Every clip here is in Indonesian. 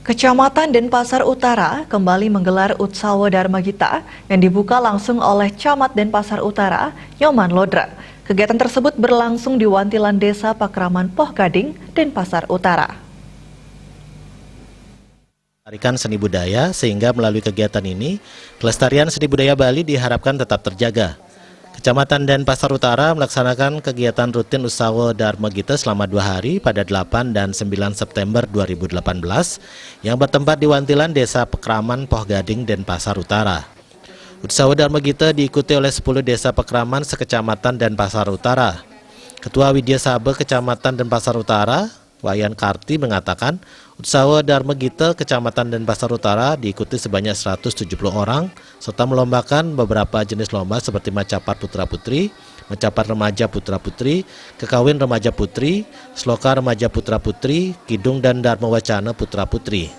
Kecamatan Denpasar Utara kembali menggelar Utsawa Dharma Gita yang dibuka langsung oleh Camat Denpasar Utara, Nyoman Lodra. Kegiatan tersebut berlangsung di Wantilan Desa Pakraman Poh Gading, Denpasar Utara. Melestarikan seni budaya sehingga melalui kegiatan ini, kelestarian seni budaya Bali diharapkan tetap terjaga. Kecamatan Denpasar Utara melaksanakan kegiatan rutin Utsawa Dharma Gita selama 2 hari pada 8 dan 9 September 2018 yang bertempat di Wantilan Desa Pakraman Poh Gading, Denpasar Utara. Utsawa Dharma Gita diikuti oleh 10 desa Pakraman sekecamatan Denpasar Utara. Ketua Widya Sabe Kecamatan Denpasar Utara, Wayan Karti mengatakan, Utsawa Dharma Gita Kecamatan Denpasar Utara diikuti sebanyak 170 orang, serta melombakan beberapa jenis lomba seperti Macapat Putra Putri, Macapat Remaja Putra Putri, Kekawin Remaja Putri, Sloka Remaja Putra Putri, Kidung dan Dharma Wacana Putra Putri.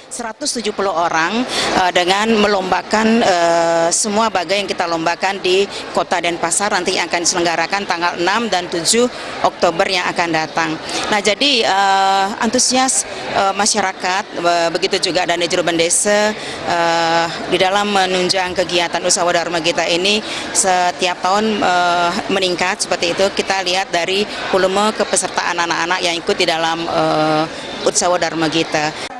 170 orang dengan melombakan semua bagai yang kita lombakan di Kota Denpasar nanti yang akan diselenggarakan tanggal 6 dan 7 Oktober yang akan datang. Nah, jadi antusias masyarakat begitu juga dan Juru Desa di dalam menunjang kegiatan Utsawa Dharma Gita ini setiap tahun meningkat seperti itu. Kita lihat dari volume kepesertaan anak-anak yang ikut di dalam Utsawa Dharma Gita.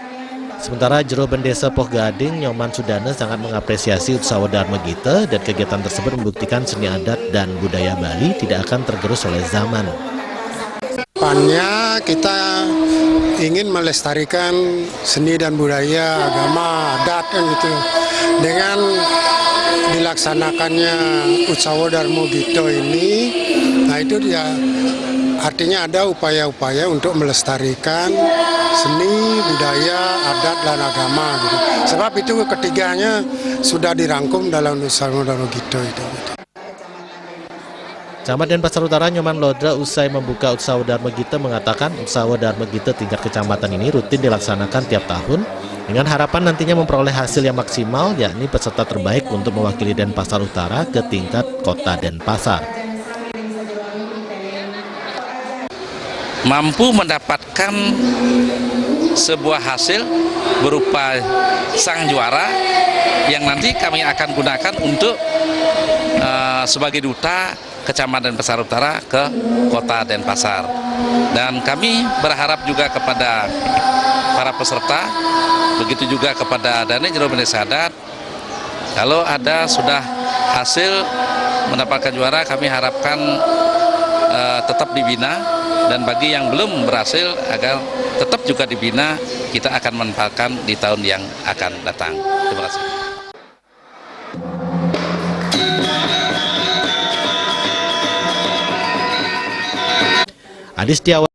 Sementara Juru Desa Poh Gading, Nyoman Sudana sangat mengapresiasi Utsawa Dharma Gita dan kegiatan tersebut membuktikan seni adat dan budaya Bali tidak akan tergerus oleh zaman. Depannya kita ingin melestarikan seni dan budaya, agama, adat kan gitu. Dengan dilaksanakannya Utsawa Dharma Gita ini, nah itu dia artinya ada upaya-upaya untuk melestarikan seni, budaya, adat, dan agama gitu. Sebab itu ketiganya sudah dirangkum dalam Utsawa Dharma Gita itu. Camat Denpasar Utara Nyoman Lodra usai membuka Utsawa Dharma Gita mengatakan Utsawa Dharma Gita tingkat kecamatan ini rutin dilaksanakan tiap tahun dengan harapan nantinya memperoleh hasil yang maksimal, yakni peserta terbaik untuk mewakili Denpasar Utara ke tingkat Kota Denpasar. Mampu mendapatkan sebuah hasil berupa sang juara yang nanti kami akan gunakan untuk sebagai duta Kecamatan Denpasar Utara ke Kota Denpasar. Dan kami berharap juga kepada para peserta, begitu juga kepada Juru Desa Adat, kalau ada sudah hasil mendapatkan juara, kami harapkan tetap dibina, dan bagi yang belum berhasil agar tetap juga dibina, kita akan manfaatkan di tahun yang akan datang. Terima kasih. Adi Setiawan